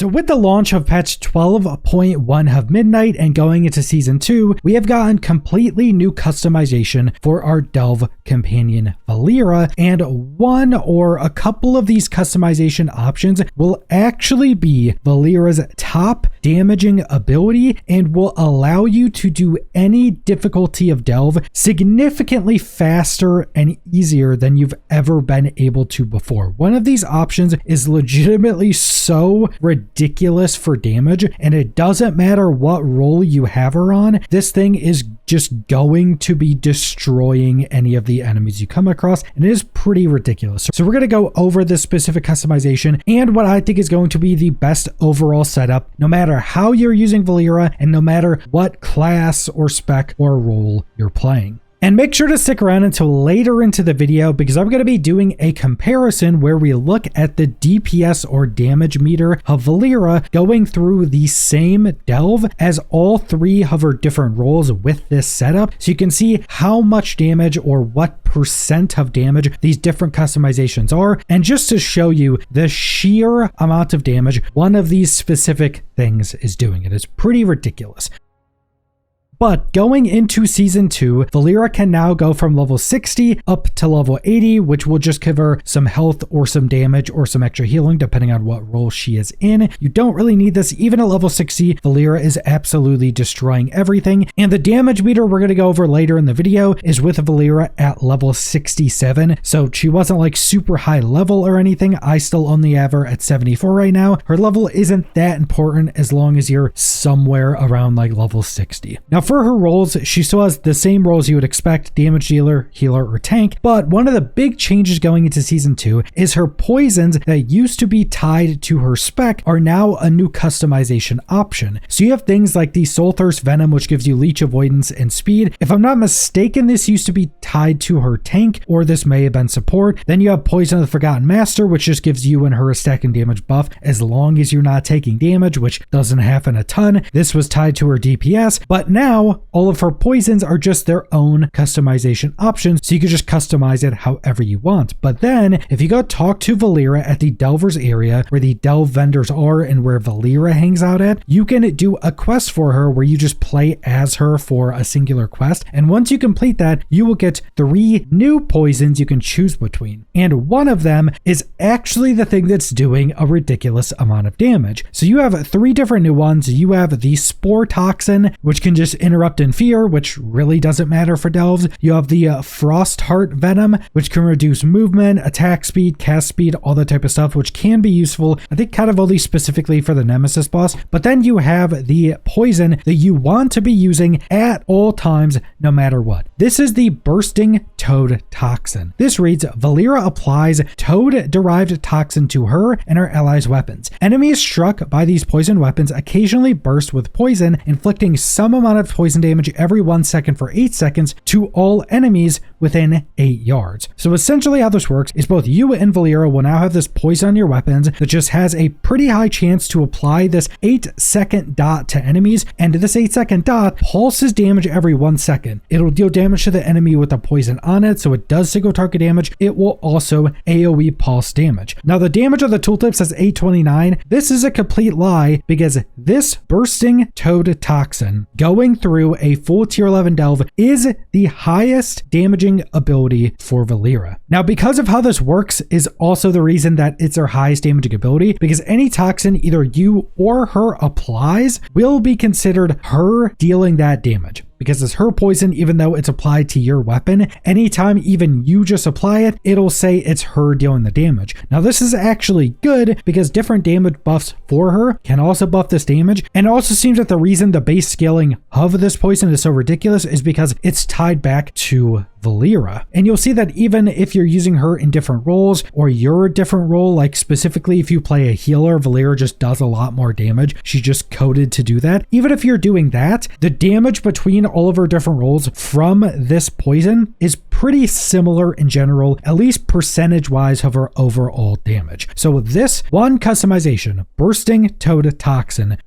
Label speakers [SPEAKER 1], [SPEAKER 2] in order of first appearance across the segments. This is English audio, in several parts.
[SPEAKER 1] So with the launch of patch 12.1 of Midnight and going into season 2, we have gotten completely new customization for our Delve companion Valyra, and one or a couple of these customization options will actually be Valyra's top damaging ability and will allow you to do any difficulty of Delve significantly faster and easier than you've ever been able to before. One of these options is legitimately so ridiculous for damage, and it doesn't matter what role you have her on, this thing is just going to be destroying any of the enemies you come across, and it is pretty ridiculous. So we're going to go over this specific customization and what I think is going to be the best overall setup, no matter how you're using Valyra and no matter what class or spec or role you're playing. And make sure to stick around until later into the video, because I'm going to be doing a comparison where we look at the DPS or damage meter of Valyra going through the same delve as all three of her different roles with this setup, so you can see how much damage or what percent of damage these different customizations are, and just to show you the sheer amount of damage one of these specific things is doing. It is pretty ridiculous. But going into season 2, Valyra can now go from level 60 up to level 80, which will just give her some health or some damage or some extra healing depending on what role she is in. You don't really need this. Even at level 60, Valyra is absolutely destroying everything. And the damage meter we're going to go over later in the video is with Valyra at level 67. So she wasn't like super high level or anything. I still only have her at 74 right now. Her level isn't that important as long as you're somewhere around like level 60. Now, for her roles, she still has the same roles you would expect: damage dealer, healer, or tank, but one of the big changes going into season 2 is her poisons that used to be tied to her spec are now a new customization option. So you have things like the Soul Thirst Venom, which gives you leech avoidance and speed. If I'm not mistaken, this used to be tied to her tank, or this may have been support. Then you have Poison of the Forgotten Master, which just gives you and her a stack and damage buff as long as you're not taking damage, which doesn't happen a ton. This was tied to her DPS, but now all of her poisons are just their own customization options, so you can just customize it however you want. But then if you go talk to Valyra at the Delvers area where the Delve vendors are and where Valyra hangs out at, you can do a quest for her where you just play as her for a singular quest, and once you complete that, you will get 3 new poisons you can choose between, and one of them is actually the thing that's doing a ridiculous amount of damage. So you have 3 different new ones. You have the Spore Toxin, which can just interrupt and fear, which really doesn't matter for delves. You have the Frost Heart Venom, which can reduce movement, attack speed, cast speed, all that type of stuff, which can be useful, I think kind of only specifically for the Nemesis boss. But then you have the poison that you want to be using at all times, no matter what. This is the Bursting Toad Toxin. This reads: Valyra applies toad-derived toxin to her and her allies' weapons. Enemies struck by these poison weapons occasionally burst with poison, inflicting some amount of poison damage every 1 second for 8 seconds to all enemies within 8 yards. So essentially how this works is both you and Valyra will now have this poison on your weapons that just has a pretty high chance to apply this 8-second dot to enemies, and this 8-second dot pulses damage every 1 second. It'll deal damage to the enemy with the poison on it, so it does single target damage. It will also AoE pulse damage. Now the damage of the tooltip says 829. This is a complete lie, because this Bursting Toad Toxin going through a full tier 11 delve is the highest damaging ability for Valyra. Now, because of how this works is also the reason that it's her highest damaging ability, because any toxin either you or her applies will be considered her dealing that damage. Because it's her poison, even though it's applied to your weapon, anytime even you just apply it, it'll say it's her dealing the damage. Now this is actually good because different damage buffs for her can also buff this damage, and it also seems that the reason the base scaling of this poison is so ridiculous is because it's tied back to Valyra. And you'll see that even if you're using her in different roles, or you're a different role, like specifically if you play a healer, Valyra just does a lot more damage. She's just coded to do that. Even if you're doing that, the damage between all of her different roles from this poison is pretty similar in general, at least percentage wise of her overall damage. So with this one customization, Bursting Toad Toxin,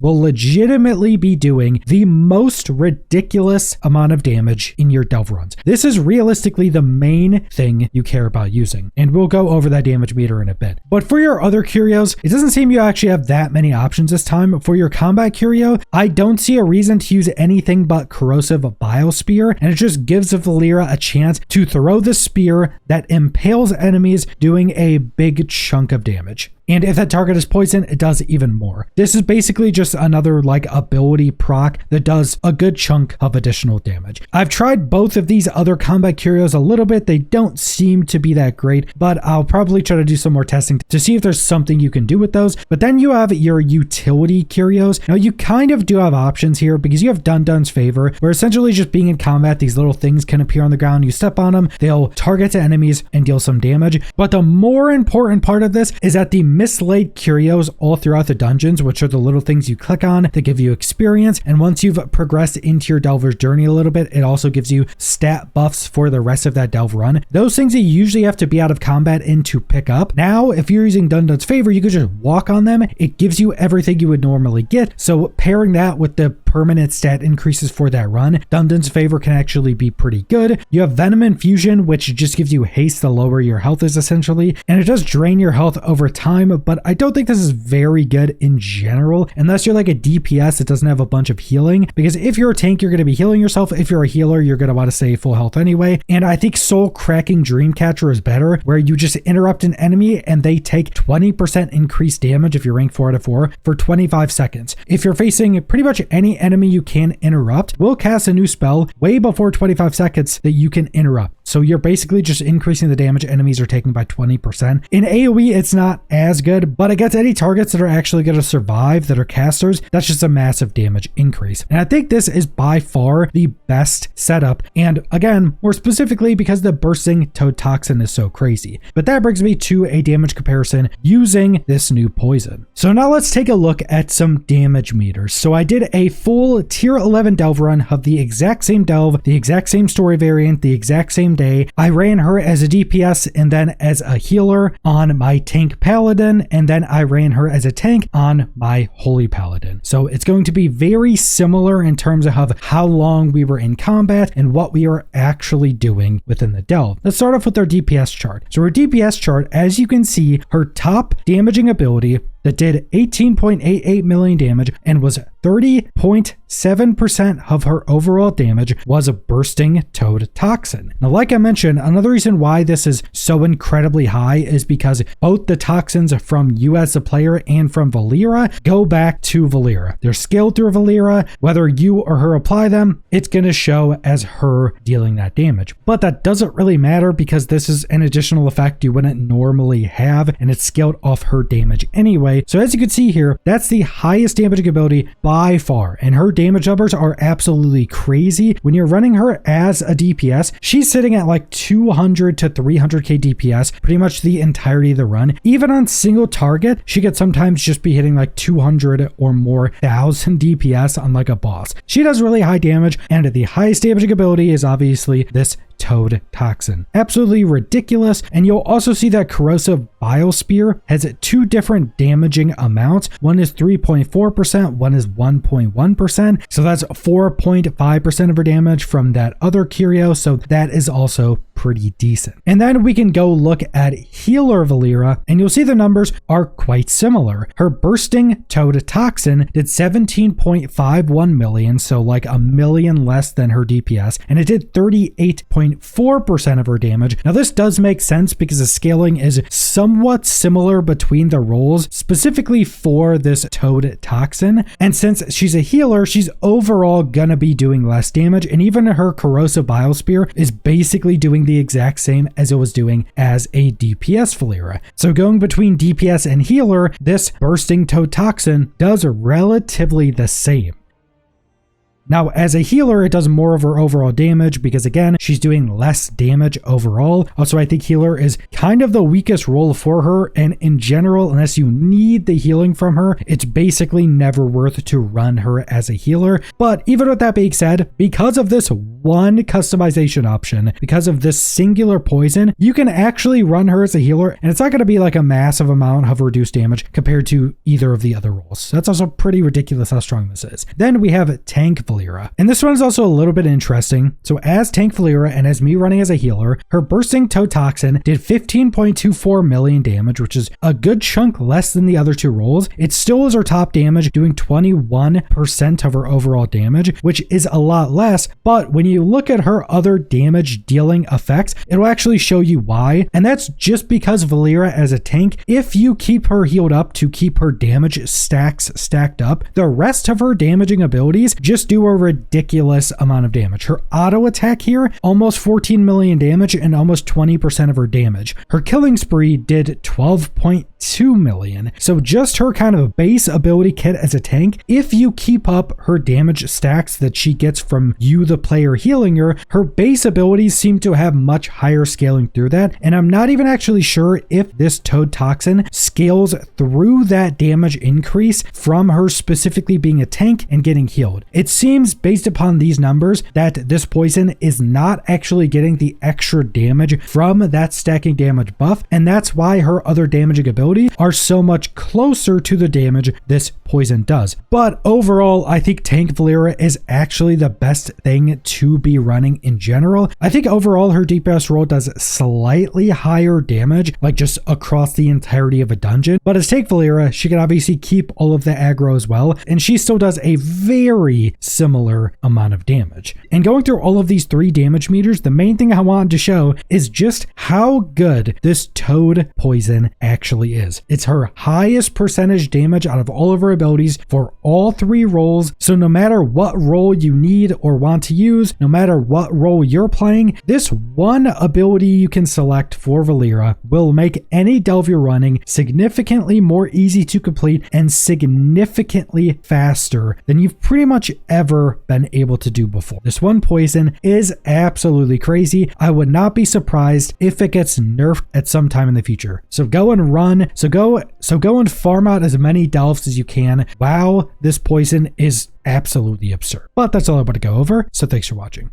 [SPEAKER 1] will legitimately be doing the most ridiculous amount of damage in your delve runs. This is realistically the main thing you care about using, and we'll go over that damage meter in a bit. But for your other Curios, it doesn't seem you actually have that many options this time. For your combat Curio, I don't see a reason to use anything but Corrosive Biospear, and it just gives Valyra a chance to throw the spear that impales enemies, doing a big chunk of damage. And if that target is poison, it does even more. This is basically just another like ability proc that does a good chunk of additional damage. I've tried both of these other combat Curios a little bit. They don't seem to be that great, but I'll probably try to do some more testing to see if there's something you can do with those. But then you have your utility Curios. Now you kind of do have options here because you have Dun-Dun's Favor, where essentially just being in combat, these little things can appear on the ground. You step on them, they'll target to enemies and deal some damage. But the more important part of this is that the mislaid Curios all throughout the dungeons, which are the little things you click on that give you experience. And once you've progressed into your Delver's journey a little bit, it also gives you stat buffs for the rest of that Delve run. Those things that you usually have to be out of combat in to pick up. Now, if you're using Dun-Dun's Favor, you could just walk on them. It gives you everything you would normally get. So pairing that with the permanent stat increases for that run, Dun-Dun's Favor can actually be pretty good. You have Venom Infusion, which just gives you haste the lower your health is essentially, and it does drain your health over time, but I don't think this is very good in general, unless you're like a DPS that doesn't have a bunch of healing, because if you're a tank, you're going to be healing yourself. If you're a healer, you're going to want to stay full health anyway. And I think Soul Cracking Dreamcatcher is better, where you just interrupt an enemy and they take 20% increased damage if you're rank 4 out of 4 for 25 seconds. If you're facing pretty much any enemy you can interrupt, we'll cast a new spell way before 25 seconds that you can interrupt. So you're basically just increasing the damage enemies are taking by 20%. In AoE, it's not as good, but against any targets that are actually going to survive, that are casters, that's just a massive damage increase. And I think this is by far the best setup. And again, more specifically because the bursting toad toxin is so crazy. But that brings me to a damage comparison using this new poison. So now let's take a look at some damage meters. So I did a full tier 11 delve run of the exact same delve, the exact same story variant, the exact same day. I ran her as a DPS and then as a healer on my tank paladin, and then I ran her as a tank on my holy paladin. So it's going to be very similar in terms of how long we were in combat and what we are actually doing within the delve. Let's start off with our DPS chart. So our DPS chart, as you can see, her top damaging ability that did 18.88 million damage and was 30.7% of her overall damage was a bursting toad toxin. Now, like I mentioned, another reason why this is so incredibly high is because both the toxins from you as a player and from Valyra go back to Valyra. They're scaled through Valyra. Whether you or her apply them, it's going to show as her dealing that damage. But that doesn't really matter because this is an additional effect you wouldn't normally have, and it's scaled off her damage anyway. So as you can see here, that's the highest damaging ability by far, and her damage numbers are absolutely crazy. When you're running her as a DPS, she's sitting at like 200 to 300k DPS pretty much the entirety of the run. Even on single target, she could sometimes just be hitting like 200 or more thousand DPS on like a boss. She does really high damage, and the highest damaging ability is obviously this toad toxin. Absolutely ridiculous. And you'll also see that Corrosive Biospear has two different damaging amounts. One is 3.4%, one is 1.1%. So that's 4.5% of her damage from that other Curio. So that is also pretty decent. And then we can go look at Healer Valyra, and you'll see the numbers are quite similar. Her bursting toad toxin did 17.51 million, so like a million less than her DPS, and it did 38.4% of her damage. Now this does make sense because the scaling is somewhat similar between the roles, specifically for this toad toxin. And since she's a healer, she's overall gonna be doing less damage, and even her Corrosive Biospear is basically doing the exact same as it was doing as a DPS Valyra. So going between DPS and healer, this bursting toad toxin does relatively the same. Now, as a healer, it does more of her overall damage because, again, she's doing less damage overall. Also, I think healer is kind of the weakest role for her, and in general, unless you need the healing from her, it's basically never worth to run her as a healer. But even with that being said, because of this one customization option, because of this singular poison, you can actually run her as a healer, and it's not going to be like a massive amount of reduced damage compared to either of the other roles. rolls. That's also pretty ridiculous how strong this is. Then we have Tank Valyra. And this one is also a little bit interesting. So as Tank Valyra and as me running as a healer, her bursting Toad Toxin did 15.24 million damage, which is a good chunk less than the other two rolls. It still is her top damage, doing 21% of her overall damage, which is a lot less. But when you look at her other damage dealing effects, it'll actually show you why. And that's just because Valyra as a tank, if you keep her healed up to keep her damage stacks stacked up, the rest of her damaging abilities just do a ridiculous amount of damage. Her auto attack here, almost 14 million damage and almost 20% of her damage. Her killing spree did 12.2 million. So just her kind of base ability kit as a tank, if you keep up her damage stacks that she gets from you, the player healing her, her base abilities seem to have much higher scaling through that. And I'm not even actually sure if this Toad Toxin scales through that damage increase from her specifically being a tank and getting healed. It seems based upon these numbers that this poison is not actually getting the extra damage from that stacking damage buff, and that's why her other damaging abilities are so much closer to the damage this poison does. But overall, I think Tank Valyra is actually the best thing to be running in general. I think overall her DPS role does slightly higher damage, like just across the entirety of a dungeon. But as Tank Valyra, she can obviously keep all of the aggro as well, and she still does a very similar amount of damage. And going through all of these three damage meters, the main thing I wanted to show is just how good this Toad poison actually is. It's her highest percentage damage out of all of her abilities for all three roles. So no matter what role you need or want to use, no matter what role you're playing, this one ability you can select for Valyra will make any delve you're running significantly more easy to complete and significantly faster than you've pretty much ever been able to do before. This one poison is absolutely crazy. I would not be surprised if it gets nerfed at some time in the future. So go and run. So go and farm out as many delves as you can. Wow, this poison is absolutely absurd. But that's all I want to go over. So thanks for watching.